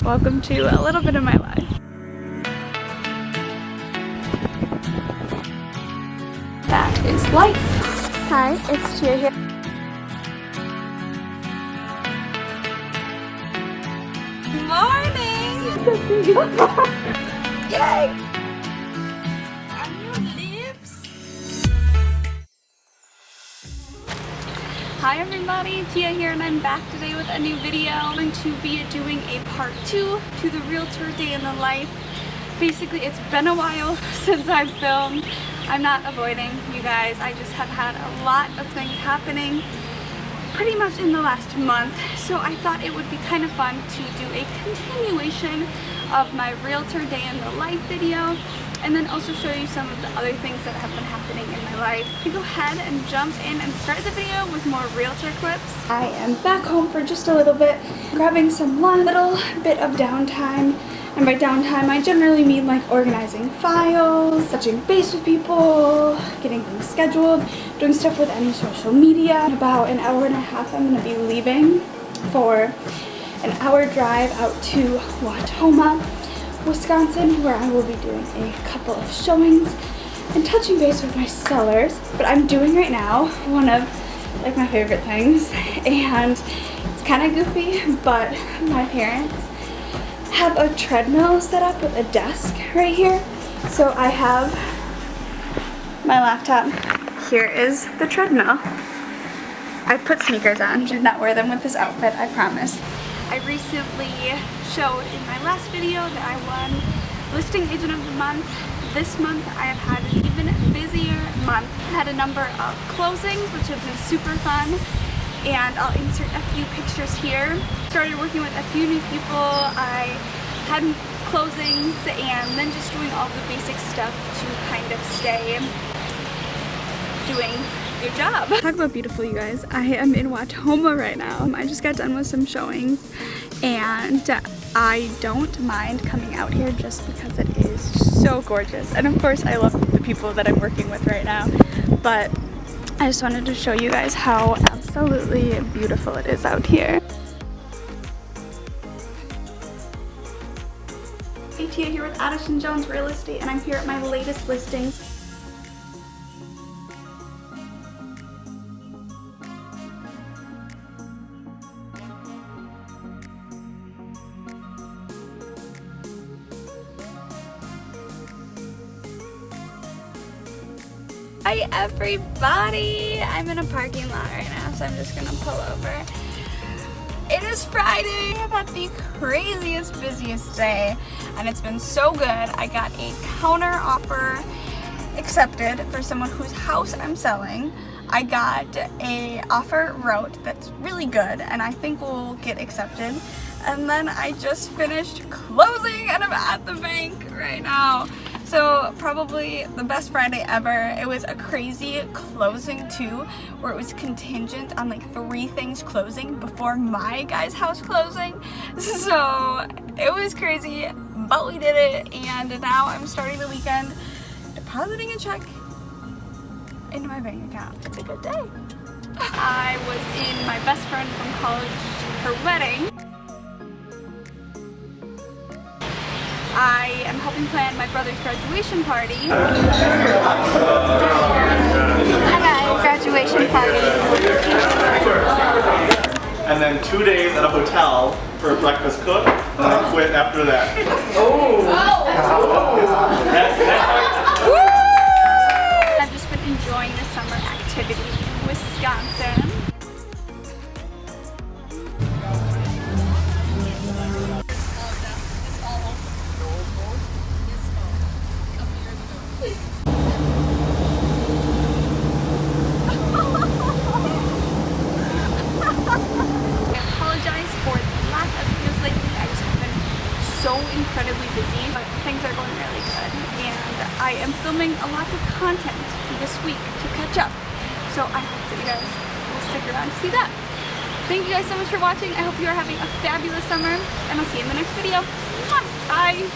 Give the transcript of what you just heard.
Welcome to a little bit of my life. That is life. Hi, it's Tia here. Morning! Yay! Hi everybody, Tia here, and I'm back today with a new video. I'm going to be doing a part 2 to the Realtor day in the life. Basically, it's been a while since I've filmed. I'm not avoiding you guys. I just have had a lot of things happening pretty much in the last month. So I thought it would be kind of fun to do a continuation of my Realtor day in the life video, and then also show you some of the other things that have been happening in my life. We go ahead and jump in and start the video with more Realtor clips. I am back home for just a little bit, grabbing some little bit of downtime. And by downtime, I generally mean like organizing files, touching base with people, getting things scheduled, doing stuff with any social media. In about an hour and a half, I'm going to be leaving for an hour drive out to Watoma, Wisconsin, where I will be doing a couple of showings and touching base with my sellers. What I'm doing right now, one of like my favorite things, and it's kind of goofy, but my parents have a treadmill set up with a desk right here. So I have my laptop. Here is the treadmill. I put sneakers on, did not wear them with this outfit, I promise. I recently showed in my last video that I won Listing Agent of the Month. This month I have had an even busier month. I had a number of closings, which have been super fun, and I'll insert a few pictures here. Started working with a few new people. I had closings and then just doing all the basic stuff to kind of stay doing your job. Talk about beautiful, you guys. I am in Watoma right now. I just got done with some showings, and I don't mind coming out here just because it is so gorgeous. And of course I love the people that I'm working with right now, but I just wanted to show you guys how absolutely beautiful it is out here. Hey, Tia here with Addison Jones Real Estate, and I'm here at my latest listing. Hi everybody! I'm in a parking lot right now, so I'm just gonna pull over. It is Friday. I've had the craziest, busiest day, and it's been so good. I got a counter offer accepted for someone whose house I'm selling. I got a offer wrote that's really good, and I think will get accepted. And then I just finished closing, and I'm at the bank right now. So probably the best Friday ever. It was a crazy closing too, where it was contingent on like 3 things closing before my guy's house closing. So it was crazy, but we did it, and now I'm starting the weekend depositing a check into my bank account. It's a good day. I was in my best friend from college, her wedding. I am helping plan my brother's graduation party. Hi guys, graduation party. And then 2 days at a hotel for a breakfast cook, and I quit after that. I've just been enjoying the summer activities in Wisconsin. So incredibly busy, but things are going really good, and I am filming a lot of content this week to catch up, so I hope that you guys will stick around to see that. Thank you guys so much for watching. I hope you are having a fabulous summer, and I'll see you in the next video. Bye!